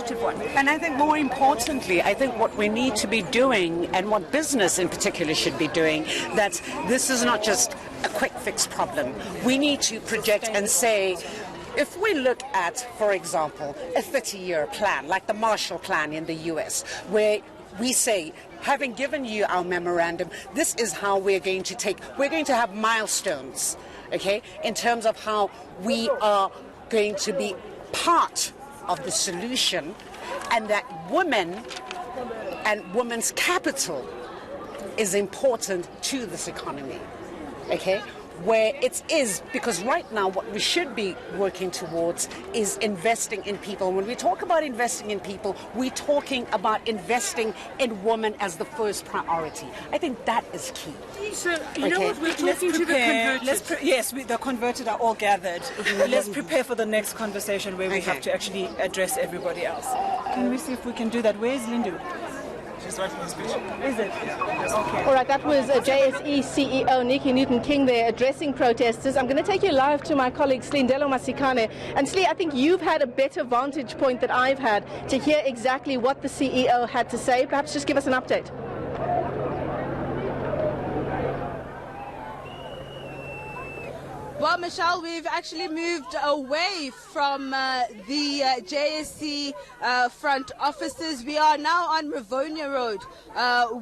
constructive one. And I think more importantly, I think what we need to be doing, and what business in particular should be doing, that this is not just a quick fix problem. We need to project and say, if we look at, for example, a 30-year plan, like the Marshall Plan in the US, where we say, having given you our memorandum, this is how we're going to have milestones, okay, in terms of how we are going to be part of the solution, and that women and women's capital is important to this economy, okay? Where it is, because right now what we should be working towards is investing in people. When we talk about investing in people, we're talking about investing in women as the first priority. I think that is key. So, you know what, we're talking to the converted. Yes, the converted are all gathered. Let's prepare for the next conversation where we have to actually address everybody else. Can we see if we can do that? Where is Lindu? She's writing the speech. Is it? Okay. All right, that was JSE CEO Nicky Newton-King there addressing protesters. I'm going to take you live to my colleague Slindelo Masikane. And Slee, I think you've had a better vantage point that I've had to hear exactly what the CEO had to say. Perhaps just give us an update. Well, Michelle, we've actually moved away from the JSC front offices. We are now on Rivonia Road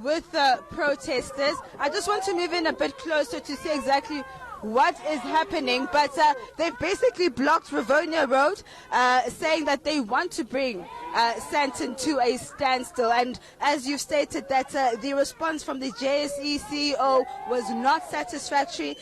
with protesters. I just want to move in a bit closer to see exactly what is happening, but they've basically blocked Rivonia Road, saying that they want to bring Sandton to a standstill. And as you've stated, that the response from the JSE CEO was not satisfactory.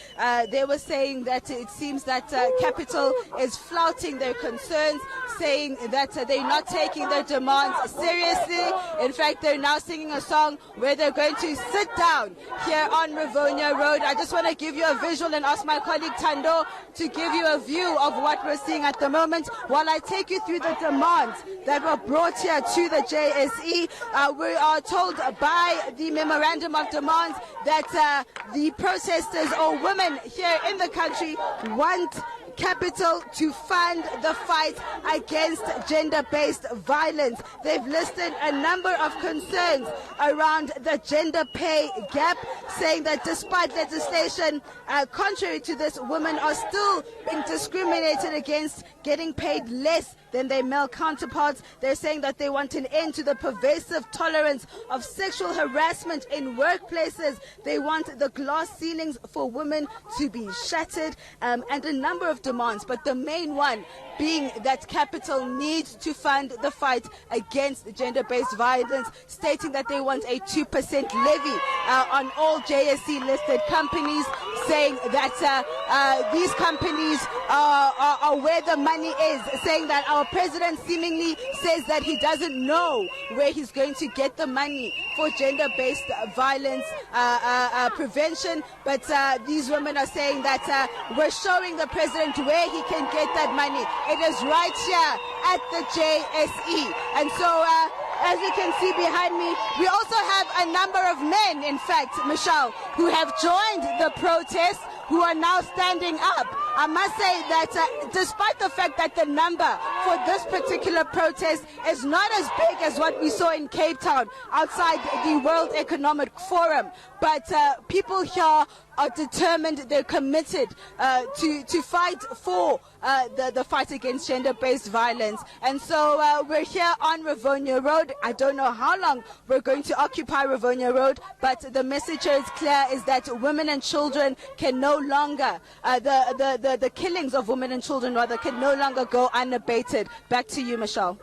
They were saying that it seems that Capital is flouting their concerns, saying that they're not taking their demands seriously. In fact, they're now singing a song where they're going to sit down here on Rivonia Road. I just want to give you a visual and ask my colleague Tando to give you a view of what we're seeing at the moment while I take you through the demands that were brought here to the JSE. We are told by the memorandum of demands that the protesters or women here in the country want Capital to fund the fight against gender-based violence. They've listed a number of concerns around the gender pay gap, saying that despite legislation contrary to this, women are still being discriminated against, getting paid less than their male counterparts. They're saying that they want an end to the pervasive tolerance of sexual harassment in workplaces. They want the glass ceilings for women to be shattered, and a number of demands, but the main one being that Capital needs to fund the fight against gender-based violence, stating that they want a 2% levy on all JSE listed companies, saying that these companies are where the money is, saying that our president seemingly says that he doesn't know where he's going to get the money for gender-based violence prevention, but these women are saying that we're showing the president where he can get that money. It is right here at the JSE. And so, as you can see behind me, we also have a number of men, in fact, Michelle, who have joined the protest, who are now standing up. I must say that despite the fact that the number for this particular protest is not as big as what we saw in Cape Town outside the World Economic Forum, but people here are determined, they're committed to fight for the fight against gender-based violence. And so we're here on Rivonia Road. I don't know how long we're going to occupy Rivonia Road, but the message here is clear, is that women and children can no longer, the killings of women and children rather, can no longer go unabated. Back to you, Michelle.